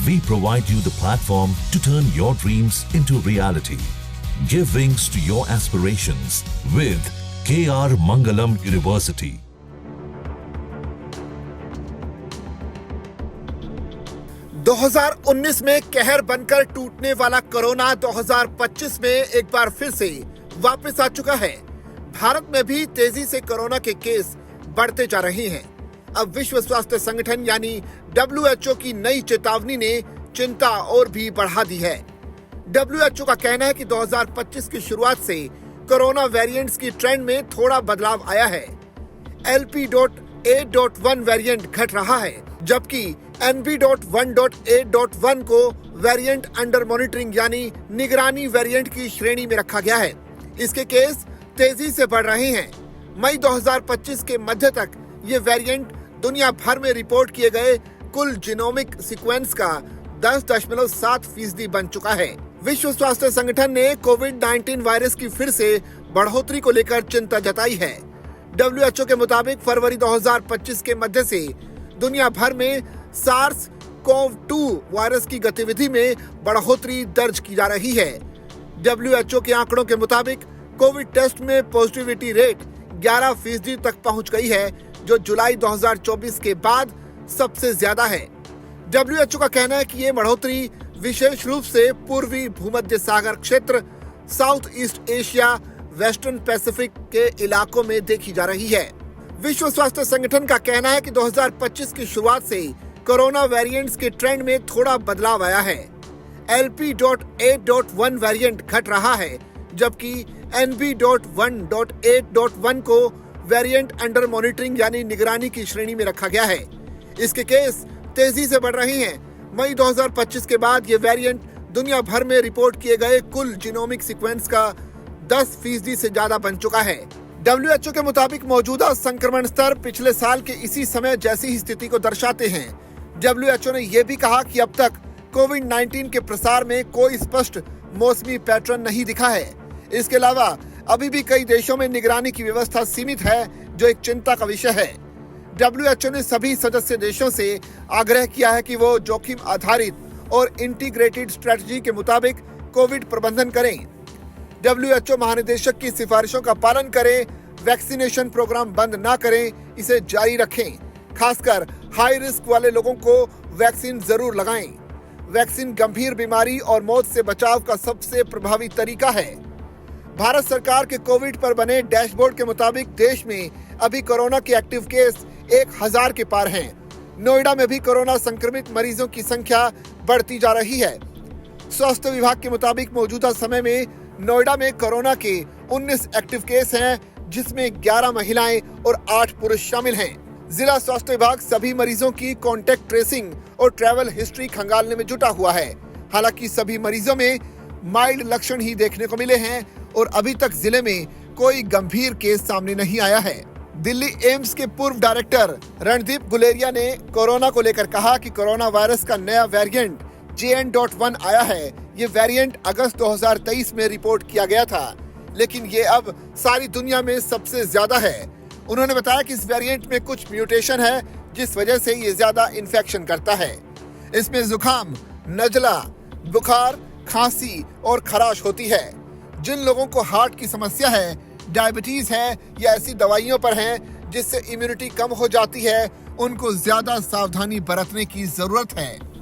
We provide you the platform to turn your dreams into reality. Give wings to your aspirations with KR Mangalam University. ...2019 में कहर बनकर टूटने वाला corona 2025 में एक बार फिर से वापस आ चुका है। भारत में भी तेजी से कोरोना के केस बढ़ते जा रहे हैं। अब विश्व स्वास्थ्य संगठन यानी WHO की नई चेतावनी ने चिंता और भी बढ़ा दी है। WHO का कहना है कि 2025 की शुरुआत से कोरोना वेरिएंट्स की ट्रेंड में थोड़ा बदलाव आया है। LP.8.1 वेरिएंट घट रहा है, जबकि NB.1.8.1 को वेरिएंट अंडर मॉनिटरिंग यानी निगरानी वेरिएंट की श्रेणी में रखा गया है। इसके केस तेजी से बढ़ रहे हैं। मई 2025 के मध्य तक ये वेरिएंट दुनिया भर में रिपोर्ट किए गए कुल जीनोमिक सीक्वेंस का 10.7% बन चुका है। विश्व स्वास्थ्य संगठन ने कोविड-19 वायरस की फिर से बढ़ोतरी को लेकर चिंता जताई है। WHO के मुताबिक फरवरी 2025 के मध्य से दुनिया भर में SARS-CoV-2 वायरस की गतिविधि में बढ़ोतरी दर्ज की जा रही है। WHO के आंकड़ों के मुताबिक कोविड टेस्ट में पॉजिटिविटी रेट 11% तक पहुंच गई है, जो जुलाई 2024 के बाद सबसे ज्यादा है। WHO का कहना है कि ये बढ़ोतरी विशेष रूप से पूर्वी भूमध्य सागर क्षेत्र, south east Asia, western Pacific के इलाकों में देखी जा रही है। विश्व स्वास्थ्य संगठन का कहना है कि 2025 की शुरुआत से कोरोना वेरिएंट्स के ट्रेंड में थोड़ा बदलाव आया है। LP.8.1 वेरिएंट घट रहा है, जबकि NB.1.8.1 को वेरिएंट अंडर मॉनिटरिंग यानी निगरानी की श्रेणी में रखा गया है। इसके केस तेजी से बढ़ रहे हैं। मई 2025 के बाद ये वेरिएंट दुनिया भर में रिपोर्ट किए गए कुल जीनोमिक सीक्वेंस का 10% से ज्यादा बन चुका है। WHO के मुताबिक मौजूदा संक्रमण स्तर पिछले साल के इसी समय जैसी ही स्थिति को दर्शाते हैं। WHO ने यह भी कहा कि अब तक कोविड-19 के प्रसार में कोई स्पष्ट मौसमी पैटर्न नहीं दिखा है। इसके अलावा अभी भी कई देशों में निगरानी की व्यवस्था सीमित है, जो एक चिंता का विषय है। WHO ने सभी सदस्य देशों से आग्रह किया है कि वो जोखिम आधारित और इंटीग्रेटेड स्ट्रेटजी के मुताबिक कोविड प्रबंधन करें। WHO महानिदेशक की सिफारिशों का पालन करें, वैक्सीनेशन प्रोग्राम बंद ना करें, इसे जारी रखें। खासकर हाई रिस्क वाले लोगों को वैक्सीन जरूर लगाएं। वैक्सीन गंभीर बीमारी और मौत से बचाव का सबसे प्रभावी तरीका है। भारत सरकार के कोविड पर बने डैशबोर्ड के मुताबिक देश में अभी कोरोना के एक्टिव केस 1000 के पार हैं। नोएडा में भी कोरोना संक्रमित मरीजों की संख्या बढ़ती जा रही है। स्वास्थ्य विभाग के मुताबिक मौजूदा समय में नोएडा में कोरोना के 19 एक्टिव केस हैं, जिसमें 11 महिलाएं और 8 पुरुष शामिल हैं। जिला स्वास्थ्य विभाग सभी मरीजों की कॉन्टैक्ट ट्रेसिंग और ट्रैवल हिस्ट्री खंगालने में जुटा हुआ है। हालांकि सभी मरीजों में माइल्ड लक्षण ही देखने को मिले हैं और अभी तक जिले में कोई गंभीर केस सामने नहीं आया है। दिल्ली एम्स के पूर्व डायरेक्टर रणदीप गुलेरिया ने कोरोना को लेकर कहा कि कोरोना वायरस का नया वेरिएंट JN.1 आया है। ये वेरिएंट अगस्त 2023 में रिपोर्ट किया गया था, लेकिन ये अब सारी दुनिया में सबसे ज्यादा है। उन्होंने बताया कि इस वेरिएंट में कुछ म्यूटेशन है, जिस वजह से ये ज्यादा इन्फेक्शन करता है। इसमें जुकाम, नजला, बुखार, खांसी और खराश होती है। जिन लोगों को हार्ट की समस्या है, डायबिटीज है या ऐसी दवाइयों पर हैं जिससे इम्यूनिटी कम हो जाती है, उनको ज्यादा सावधानी बरतने की जरूरत है।